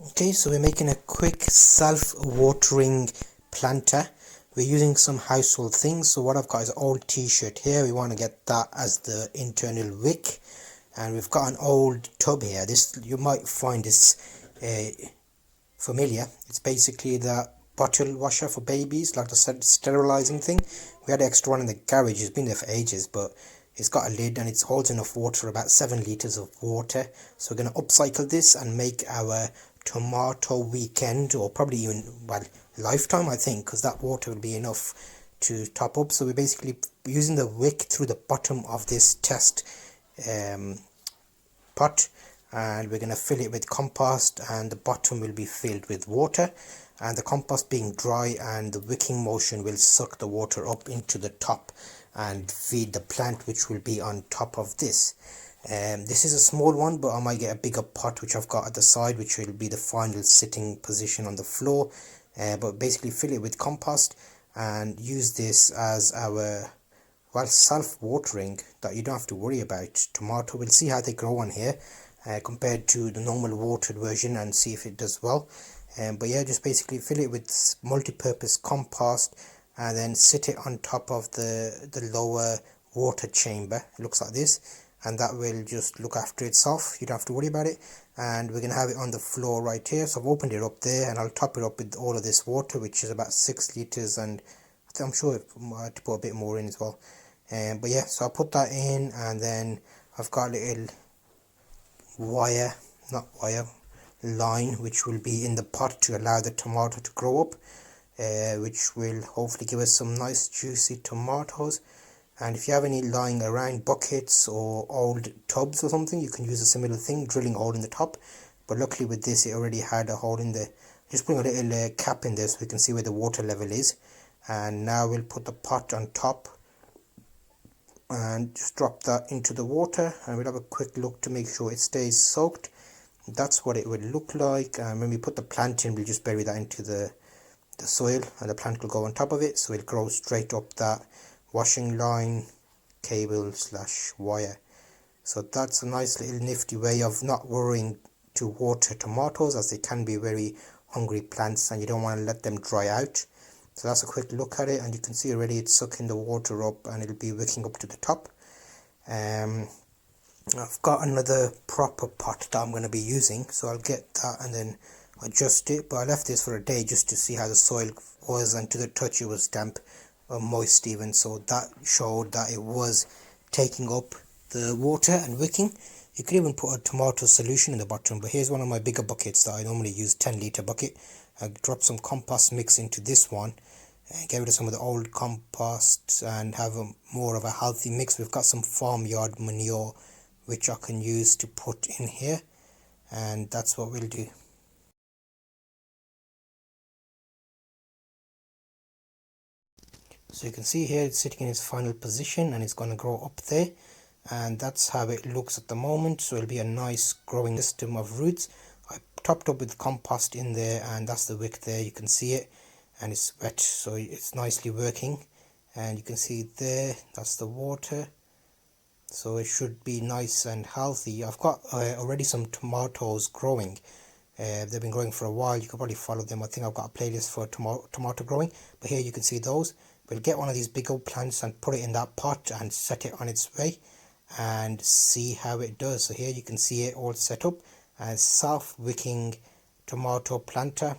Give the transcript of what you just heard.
Okay, so we're making a quick self-watering planter. We're using some household things. So what I've got is an old t-shirt here. We want to get that as the internal wick. And we've got an old tub here. This, you might find this familiar. It's basically the bottle washer for babies, like the sterilizing thing. We had an extra one in the garage. It's been there for ages, but it's got a lid and it holds enough water, about 7 liters of water. So we're going to upcycle this and make our tomato weekend, or probably even, well, lifetime, I think, because that water will be enough to top up. So we're basically using the wick through the bottom of this test pot, and we're going to fill it with compost, and the bottom will be filled with water, and the compost being dry and the wicking motion will suck the water up into the top and feed the plant, which will be on top of this. This is a small one, but I might get a bigger pot which I've got at the side, which will be the final sitting position on the floor. But basically fill it with compost and use this as our, well, self-watering, that you don't have to worry about tomato. We'll see how they grow on here compared to the normal watered version, and see if it does well. But yeah, just basically fill it with multi-purpose compost and then sit it on top of the lower water chamber. It looks like this, and that will just look after itself. You don't have to worry about it. And we're gonna have it on the floor right here. So I've opened it up there, and I'll top it up with all of this water, which is about 6 liters, and I'm sure I have to put a bit more in as well. But yeah, so I'll put that in, and then I've got a little line which will be in the pot to allow the tomato to grow up, which will hopefully give us some nice juicy tomatoes. And if you have any lying around, buckets or old tubs or something, you can use a similar thing, drilling a hole in the top. But luckily with this, it already had a hole in there. Just putting a little cap in there so we can see where the water level is. And now we'll put the pot on top and just drop that into the water, and we'll have a quick look to make sure it stays soaked. That's what it would look like. And when we put the plant in, we'll just bury that into the soil, and the plant will go on top of it, so it'll grow straight up that washing line cable / wire. So that's a nice little nifty way of not worrying to water tomatoes, as they can be very hungry plants and you don't want to let them dry out. So that's a quick look at it, and you can see already it's sucking the water up and it'll be wicking up to the top. I've got another proper pot that I'm going to be using, so I'll get that and then adjust it. But I left this for a day just to see how the soil was, and to the touch it was damp or moist even, so that showed that it was taking up the water and wicking. You could even put a tomato solution in the bottom, but here's one of my bigger buckets that I normally use, 10-litre bucket. I drop some compost mix into this one and get rid of some of the old compost and have more of a healthy mix. We've got some farmyard manure which I can use to put in here, and that's what we'll do. So you can see here it's sitting in its final position and it's going to grow up there, and that's how it looks at the moment. So it'll be a nice growing system of roots. I topped up with compost in there, and that's the wick there. You can see it, and it's wet, so it's nicely working. And you can see there, that's the water, so it should be nice and healthy. I've got already some tomatoes growing. They've been growing for a while. You can probably follow them. I think I've got a playlist for tomato growing, but here you can see those. We'll get one of these big old plants and put it in that pot and set it on its way and see how it does. So here you can see it all set up as self-wicking tomato planter.